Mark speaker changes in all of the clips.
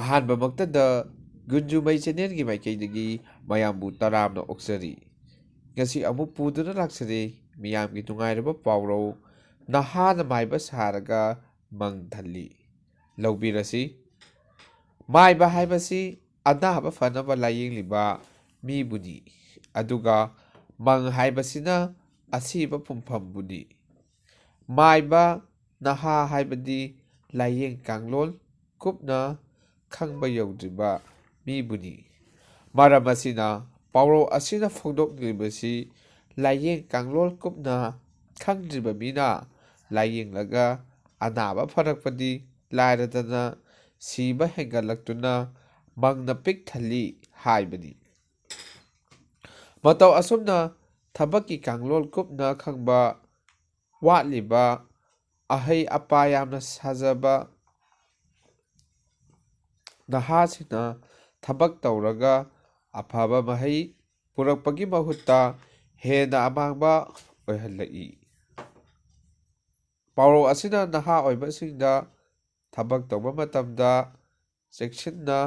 Speaker 1: ꯑꯍꯥꯟꯕꯃꯛꯇꯗ ꯒꯨꯟꯖꯨꯃꯩ ꯆꯦꯅꯦꯜꯒꯤ ꯃꯥꯏꯀꯩꯗꯒꯤ ꯃꯌꯥꯝꯕꯨ ꯇꯔꯥꯝꯅ ꯑꯣꯛꯆꯔꯤ꯫ ꯉꯁꯤ ꯑꯃꯨꯛ ꯄꯨꯗꯨꯅ ꯂꯥꯛꯆꯔꯤ ꯃꯤꯌꯥꯝꯒꯤ ꯅꯨꯡꯉꯥꯏꯔꯕ ꯄꯥꯎꯔꯧ ꯅꯍꯥꯅ ꯃꯥꯏꯕ ꯁꯥꯔꯒ ꯃꯪ ꯊꯜꯂꯤ꯫ ꯂꯧꯕꯤꯔꯁꯤ꯫ ꯃꯥꯏꯕ ꯍꯥꯏꯕꯁꯤ ꯑꯅꯥꯕ ꯐꯅꯕ ꯂꯥꯏꯌꯦꯡꯂꯤꯕ ꯃꯤꯕꯨꯅꯤ, ꯑꯗꯨꯒ ꯃꯪ ꯍꯥꯏꯕꯁꯤꯅ ꯑꯁꯤꯕ ꯄꯨꯝꯐꯝꯕꯨꯅꯤ꯫ ꯃꯥꯏꯕ ꯅꯍꯥ ꯍꯥꯏꯕꯗꯤ ꯂꯥꯏꯌꯦꯡ ꯀꯥꯡꯂꯣꯟ ꯀꯨꯞꯅ ꯈꯪꯕ ꯌꯧꯗ꯭ꯔꯤꯕ ꯃꯤꯕꯨꯅꯤ꯫ ꯃꯔꯝ ꯑꯁꯤꯅ ꯄꯥꯎꯔꯧ ꯑꯁꯤꯅ ꯐꯣꯡꯗꯣꯛꯂꯤꯕꯁꯤ ꯂꯥꯏꯌꯦꯡ ꯀꯥꯡꯂꯣꯟ ꯀꯨꯞꯅ ꯈꯪꯗ꯭ꯔꯤꯕ ꯃꯤꯅ ꯂꯥꯏꯌꯦꯡꯂꯒ ꯑꯅꯥꯕ ꯐꯔꯛꯄꯗꯤ ꯂꯥꯏꯔꯗꯅ ꯁꯤꯕ ꯍꯦꯟꯒꯠꯂꯛꯇꯨꯅ ꯃꯪꯅ ꯄꯤꯛ ꯊꯜꯂꯤ ꯍꯥꯏꯕꯅꯤ꯫ ꯃꯇꯧ ꯑꯁꯨꯝꯅ ꯊꯕꯛꯀꯤ ꯀꯥꯡꯂꯣꯟ ꯀꯨꯞꯅ ꯈꯪꯕ ꯋꯥꯠꯂꯤꯕ, ꯑꯍꯩ ꯑꯄꯥ ꯌꯥꯝꯅ ꯁꯥꯖꯕ ꯅꯍꯥꯁꯤꯡꯅ ꯊꯕꯛ ꯇꯧꯔꯒ ꯑꯐꯕ ꯃꯍꯩ ꯄꯨꯔꯛꯄꯒꯤ ꯃꯍꯨꯠꯇ ꯍꯦꯟꯅ ꯑꯃꯥꯡꯕ ꯑꯣꯏꯍꯜꯂꯛꯏ꯫ ꯄꯥꯎꯔꯧ ꯑꯁꯤꯅ ꯅꯍꯥ ꯑꯣꯏꯕꯁꯤꯡꯗ ꯊꯕꯛ ꯇꯧꯕ ꯃꯇꯝꯗ ꯆꯦꯛꯁꯤꯟꯅ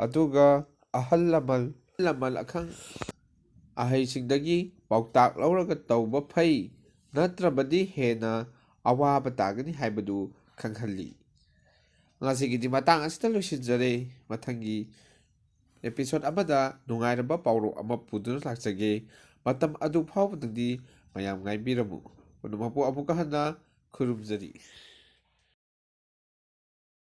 Speaker 1: ꯑꯗꯨꯒ ꯑꯍꯜ ꯂꯃꯟ ꯑꯈꯪ ꯑꯍꯩꯁꯤꯡꯗꯒꯤ ꯄꯥꯎꯇꯥꯛ ꯂꯧꯔꯒ ꯇꯧꯕ ꯐꯩ, ꯅꯠꯇ꯭ꯔꯕꯗꯤ ꯍꯦꯟꯅ ꯑꯋꯥꯕ ꯇꯥꯒꯅꯤ ꯍꯥꯏꯕꯗꯨ ꯈꯪꯍꯜꯂꯤ꯫ ꯉꯁꯤꯒꯤꯗꯤ ꯃꯇꯥꯡ ꯑꯁꯤꯗ ꯂꯣꯏꯁꯤꯟꯖꯔꯦ꯫ ꯃꯊꯪꯒꯤ ꯑꯦꯄꯤꯁꯣꯠ ꯑꯃꯗ ꯅꯨꯡꯉꯥꯏꯔꯕ ꯄꯥꯎꯔꯧ ꯑꯃ ꯄꯨꯗꯨꯅ ꯂꯥꯛꯆꯒꯦ꯫ ꯃꯇꯝ ꯑꯗꯨ ꯐꯥꯎꯕꯗꯗꯤ ꯃꯌꯥꯝ ꯉꯥꯏꯕꯤꯔꯝꯃꯨ꯫ ꯄꯨꯝꯅꯃꯛꯄꯨ ꯑꯃꯨꯛꯀ ꯍꯟꯅ ꯈꯨꯔꯨꯝꯖꯔꯤ꯫